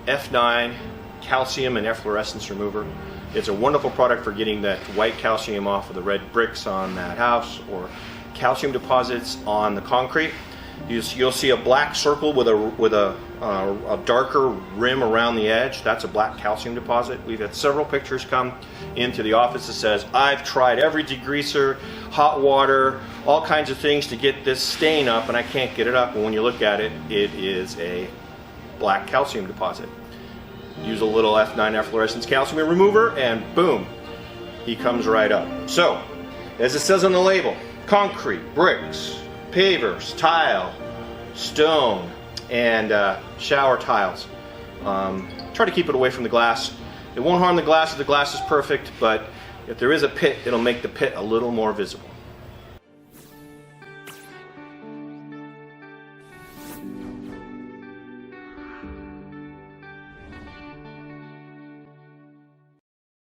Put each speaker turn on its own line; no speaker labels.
F9 Calcium and Efflorescence Remover. It's a wonderful product for getting that white calcium off of the red bricks on that house or calcium deposits on the concrete. You'll see a black circle with a darker rim around the edge. That's a black calcium deposit. We've had several pictures come into the office that says, I've tried every degreaser, hot water, all kinds of things to get this stain up and I can't get it up. And when you look at it, it is a black calcium deposit. Use a little F9 Efflorescence Calcium Remover and boom, he comes right up. So, as it says on the label, concrete, bricks, pavers, tile, stone, and shower tiles. Try to keep it away from the glass. It won't harm the glass if the glass is perfect, but if there is a pit, it'll make the pit a little more visible.